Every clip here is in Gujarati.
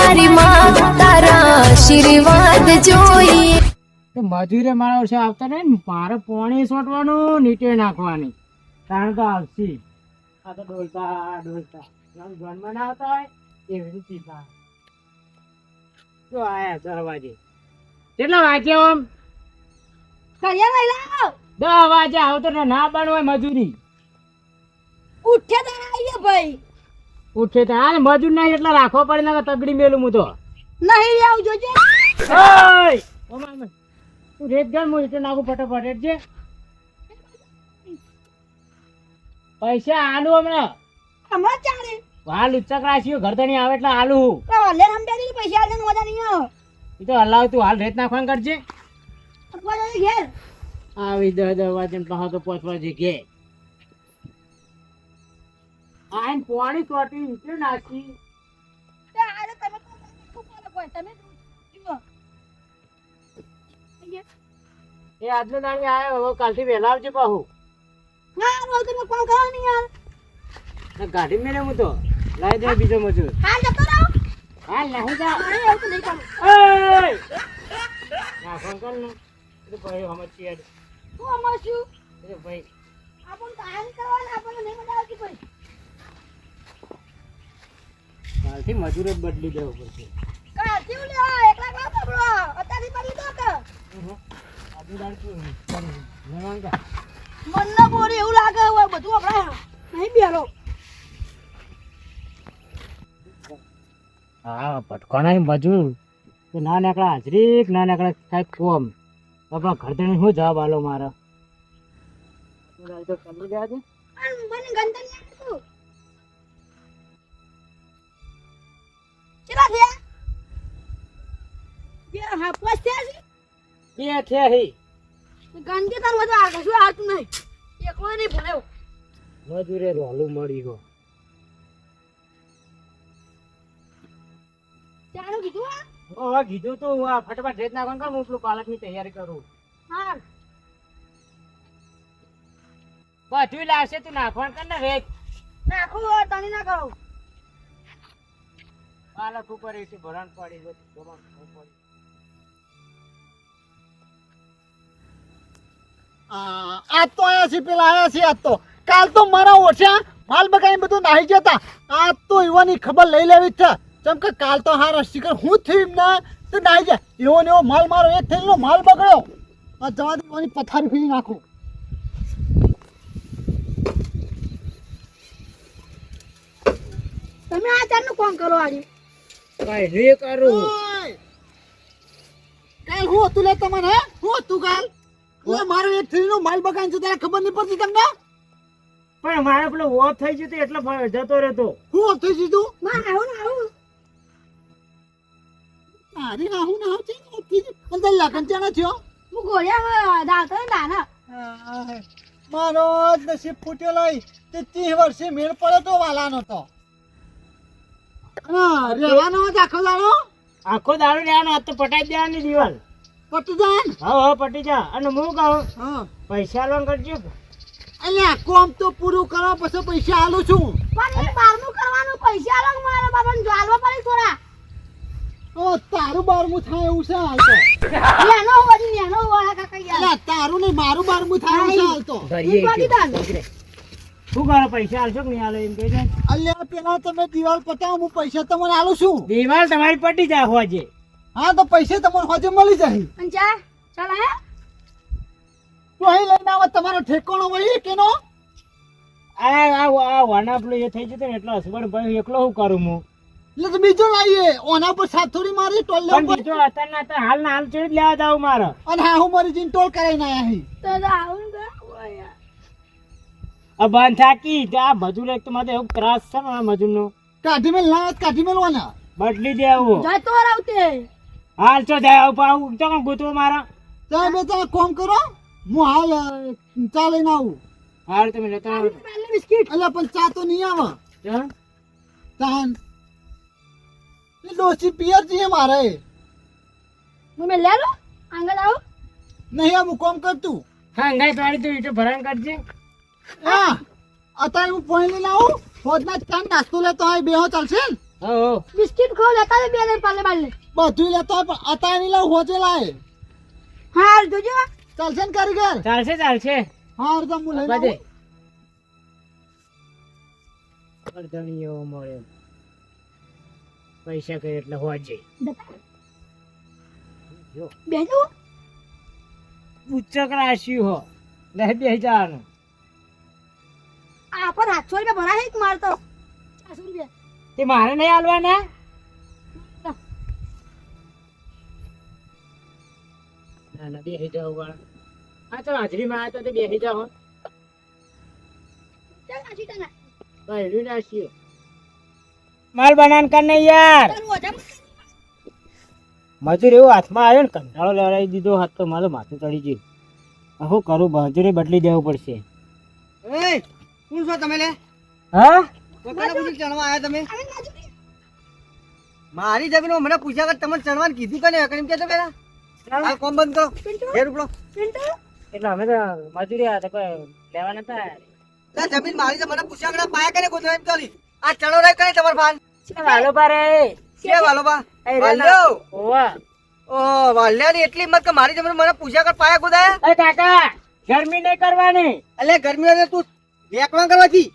મારી માં તારા આશીર્વાદ જોઈએ. તો મજૂરે મારા છે આવતા ને મારે પાણી છોટવાનું નીચે નાખવાની કારણ તો આવશે. આ તો ડોલતા જન્મ ના આવતા હોય એવી રીતે તો આયા દરવાજે કેટલા વાગ્યા આમ કરિયા લઈ લાવ 10 વાગે આવતો ને ના બનવાય મજૂરી ઉઠે તો આવીએ ભાઈ ઉઠે તો આ મજૂર ના એટલા રાખવા પડે ને તગડી મેલું હું તો નહીં આવજો જે ઓય ઓ મામા તું રેત ગણ હું એટલે નાખું ફટાફટ એટલે પૈસા આલુ હમણાં હમણાં ચાલે હાલ ઉચ્ચક રાખ્યું ઘરધણી આવે એટલે આલુ લે સમજાવી પૈસા આલે મજા નહીં આવે એ તો હલાવ તું હાલ રેત નાખવાનું કરજે અથવા જઈ ઘેર આવી 10 વાગે પાછો તો 5 વાગે ઘે આઈન પાણી ચોટી નીચે નાખી તે આરે તમે તો ખૂબ કોઈ તમે જુઓ એ આજનો દાડી આવ્યો હવે કાલથી વહેલા આવજે પાહુ ના રો તમે કોણ કરો નહીં યાર ગાડી મેલે હું તો લાવી દે બીજો મજૂર હાલ જતો રહો હાલ નહીં જા અરે એવું તો નહીં કરું ઓય ના ફોન કર ને એ ભાઈ હમત ચેડ હું અમાર છું એ ભાઈ આપણ કામ કરવાના આપણને નહીં મજા આવતી ભાઈ કાલથી મજૂર જ બદલી દેવો પડશે કાથી લે એકલા કામ કરો અત્યારે પડી દો કે આજુ દાડી લેવાંગા મનને બોરી એવું લાગે હોય બધું આપણે નહીં બેરો હા પટકોના મજૂર તો ના નીકળે હાજરી ના નીકળે કાંઈક કોમ આપણા ઘરધણી શું જવાબ આલો મારે તો સમજી ગયા છે મને ગંદન લાગતું ચલા થયા બે હા પોસ થયા છે બે છે હી ગંદી તાર બધું આગળ શું આવતું નહીં એકલો નહીં ભરાયો મજૂરે રોલું મળી ગયો ચાનું કીધું હવે કીધું તું આ ફટાફટ રેત નાખવાનું કર હું પેલું પાલકની તૈયારી કરું હા બધું લાવશે તું નાખવાનું કર ને રેત નાખો તણી ના કરો પાલક ઉપર એથી ભરણ પડી ગયું આજ તો આયા છે પેલા આયા છે આજ તો કાલ તો મારા ઓછા માલ બગાઈ બધું નાહી જતા આજ તો એવાની ખબર લઈ લેવી જ છે જેમ કે કાલ તો હારા શિખર હું થયું ને તો નાહી જાય એવો ને એવો માલ મારો એક થયેલો માલ બગડ્યો આ જવા દેવાની પથારી ફેરી નાખું તમે આ ચારનું કોણ કરો આજે કઈ રે કરું કાલ હું હતું લે તમને હે હું હતું કાલ લે મારો એક થયેલો માલ બગાઈ છે તારે ખબર નહીં પડતી તમને પણ મારે પેલો ઓફ થઈ ગયો એટલે જતો રહેતો હું થઈ જીધું માં આવું ને આવું અરે આવું ના આવતી અંદર લગન ચાના થયો હું ગોળિયા દાતો ને દાના મારો નસીબ ફૂટેલો તે 30 વર્ષે મેળ પડે તો વાલાનો તો રેવાનો જ આખો દાડો આખો દાડો લેવાનો આજ તો પટાઈ દેવાની દિવાલ પટી જાય ને હા પટી જા અને હું કહું હા પૈસા લોન કરજો અલ્યા કોમ તો પૂરું કરો પછી પૈસા આલું છું પણ 12મું કરવાનું પૈસા આલો મારા બાબાને જાલવા પડી થોડા ઓ તારું 12મું થાય એવું છે હાલ તો લેનો હોજી લેનો હોવા કાકા યાર અલ્યા તારું નહીં મારું 12મું થાય એવું છે હાલ તો શું કરો પૈસા આલશો કે નહીં આલો એમ કહે છે અલ્યા પેલા તમે દિવાલ પતાવો હું પૈસા તમને આલું છું દિવાલ તમારી પટી જાય હોજે હા તો પૈસા તમને હોજે મળી જાય અંચા ચાલ હે તો અહીં લઈને આવો તમારો ઠેકાણો વળી કેનો આ વાના પેલું એ થઈ જતો ને એટલે હસબન્ડ ભાઈ એકલો શું કરું હું એટલે તો બીજો લાવીએ ઓના પર સાત થોડી મારી ટોલ પણ લેવું બીજો અત્યારે હાલ ના હાલ ચડી લેવા જાવ મારે અને હા હું મારી જીન ટોલ કરાઈને આયા હી તો આવું ને યાર આ બંધ થાકી આ મજૂર એક તો મારે એવું ત્રાસ છે ને મજૂર નો કાઢી મેલ ના કાઢી મેલવાના બદલી દેવું જતો રાવતે હાલ ચો જાય પાઉ તો ગોતવો મારા તમે બેટા કોમ કરો હું હાલ ચા લઈને આવું હાલ તમે લેતા આવો પહેલી બિસ્કિટ અલ્યા પણ ચા તો નહીં આવે હા? તાન એ ડોસી પિયર છે મારે તમે લે લો આંગળ આવો નહીં આવું કોમ કરતું હા ગાય પાડી તું ઈટો ભરાણ કરજે હા અત્યારે હું પોઈ લઈને આવું ફોજના ચાંદ નાસ્તો લેતો હોય બેહો ચાલશે ને હો બિસ્કિટ ખાવ લેતા બે લઈને પાલે બાલે બધું લેતો હોય પણ અત્યારે નહીં લાવ હોજે લાય હાર જોજો ચાલશે ને કારીગર ચાલશે ચાલશે હાર તો હું લઈ બધે આવું. અડધણીઓ મળે પૈસા કરે એટલે હોજે જો બેજો ઉચ્ચક રાશિ હો લે 2000 નું આ પર 800 રૂપિયા ભરાય એક મારતો 400 રૂપિયા તે મારે નહીં આલવાના ના ના 2000 વાળા હા તો હાજરીમાં આવ્યા તો તે 2000 હો ચાલ આછી તને પહેલું રાશિ માલ બનાન કર ને યાર તારું હજામ મજૂર એવો હાથમાં આવ્યો ને કંટાળો લેવડાવી દીધો હાથ તો મારું માથું ચડી ગયું શું કરું મજૂરી બદલી દેવું પડશે એ કોણ છો તમે લે હા કોકના બધું ચણવા આયા તમે આવે નાજુરી મારી જમીન મને પૂછ્યા કે તમને ચણવાનું કીધું કે નહીં કેમ કે તો પેલા આ કોમ બંધ કરો પિન્ટુ ઘેર ઉપડો પિન્ટુ એટલે અમે તો મજૂરી આ તો કોઈ લેવા નતા લા જમીન મારી છે મને પૂછ્યા કે પાયા કરે ગોતો એમ ચાલી આ ચણો રહી કરે તમાર ભાન વાલો પારે કે વાલો બા એ રે ના. વાલ્યો ઓવા ઓ વાલ્યાની એટલી મત કે મારી જમીન મને પૂછ્યા કે પાયા ગોદાયા એ કાકા ગરમી નહીં કરવાની અલે ગરમી એટલે તું વેકવા કરવાથી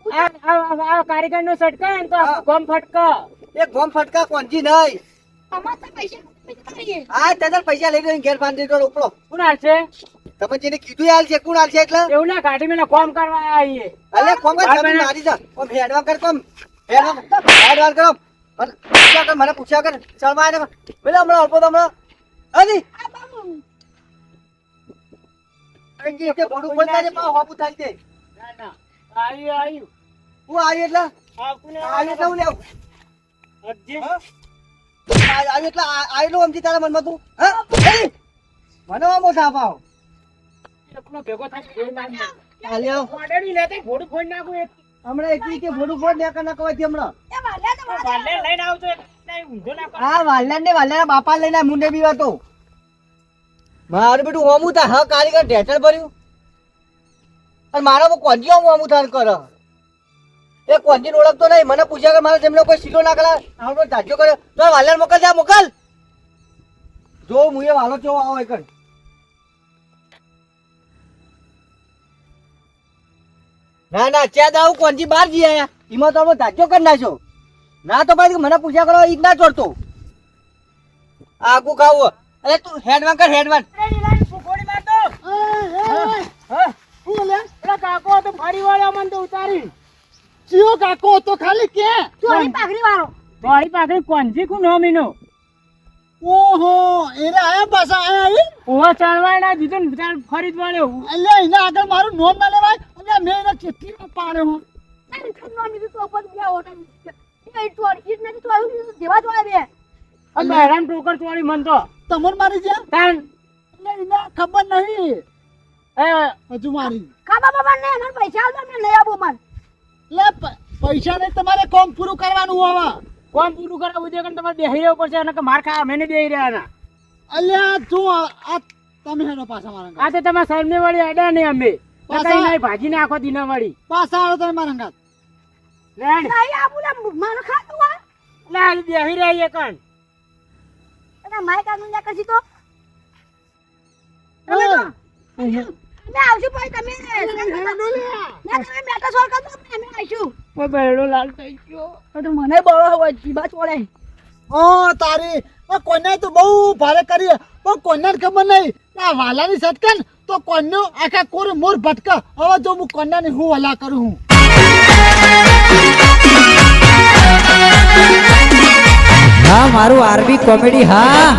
આ કારીગર નું સટકા ને તો હા. ગમ ફટકા એક ગોમ ફટકા કોંજી નહીં અમાર તો પૈસા કરીએ આ તને પૈસા લઈ જઈને ઘેર બાંધી દેજો ઉપડો કોણ હાલશે તમે જેને કીધું હાલ છે કોણ હાલ છે એટલે એવું ના કાઢી મેં કોમ કરવા આવીએ અલે કોમ બાર જમીન મહિના. મારી જા કોમ હેડવા કર કોમ હેડવા કરો મને પૂછ્યા કર મને પૂછ્યા કર ચલવા આને પેલા હમણાં અલ્પો તો હમણાં હજી આ બાબુ અંગી કે બોડું બોલતા જે પાવ હોપુ થાય છે ના ના આવ્યું હું આવી એટલે આપને આવી એટલે હું લેવ અરજી આવી એટલે આવેલો સમજી તારા મનમાં તું હા એલી! મને આમ મોટા પાવ એકલો ભેગો થાય એ ના આલ્યો ઓર્ડરી લેતે ફોડ ફોડ નાખું એક હમણાં એકલી કે બોડું બોડ ને કના કવાથી હમણાં એ વાલ્યા તો વાલે લઈને આવતો નહીં ઊંધો ના કર હા વાલ્યાન ને વાલ્યાના બાપા લઈને આ મુંડે બીવા તો મારું બેટું હોમું તા હા કારીગર ઢેચણ ભર્યું અને મારા કોંજી હોમું થાન કર એ કોંજી ઓળખતો નહીં મને પૂછ્યા કે મારા જેમનો કોઈ સીધો ના કરા આવડો ધાજો કર્યો તો વાલ્યાન મોકલ જા મોકલ જો હું એ વાલો ચો આવો એક ના ના ચા દાવ કોંજી બહાર જઈ આયા એમાં તો અમે ધાજો કરી નાખ્યો ના તો ભાઈ મને પૂછ્યા કરો ઈ જ ના ચોરતો આગુ ખાવું અરે તું હેડવાન કર હેડવાન ફોડી મારતો હા પેલા કાકો તો ફરી વાળ્યો મને તો ઉતારી ચિયો કાકો તો ખાલી કે ચોરી પાઘડી વાળો વાળી પાકડી કોણજી કુ નોમીનો ઓહો એને આયા પાછા આયા ઓવા ચાલવાય ના દીધું ને ચાલ ફરી જ વાળ્યો એટલે એને આગળ મારું નોમ ના લેવાય અને મેં એને કેટલી પાડ્યો હું તારી ખમનો નીધું તો ઉપર બે હોટલ એ ચોરી જ નથી તો આવ્યું દેવા તો આવે અને બહેરામ ટોકર ચોરી મન તો તમન મારી જ્યાં તાન એટલે એને ખબર નહીં એ હજુ મારી કાબા બાબા ને મને પૈસા આલ દો નહીં આપો મને લે પૈસા નહીં તમારે કોમ પૂરું કરવાનું હવે કોમ પૂરું કરાવવું દે કે તમારે બેહી રહેવું પડશે અને કે માર ખા મેને બેહી રહ્યા અલ્યા જો આ તમે હેનો પાછા મારા આ તો તમારે સામે વાળી અડા નહીં અમે પાછા- કઈ નહીં ભાજી નાખો દીના વાળી પાછા આવો તમે મારા અંગાત લેણ નહીં આપું ને મારું ખાતું આ લે હાલ બેહી રહી કણ અને માઈક આગળ જા કરશી તો તમે તો અમે આવશું ભાઈ તમે ના તમે મેટા સોલ કર દો અમે આવીશું ઓ બેડો લાલ થઈ ગયો તો મને બળો હોય જીબા ચોળે ઓ તારી કોને તો બહુ ભારે કરી પણ કોને ખબર નહીં આ વાલાની સટકે ને તો કોનો આખા કોરે મોર ભટકા હવે જો હું કોનાની હું હલા કરું હું હા મારું આરબી કોમેડી હા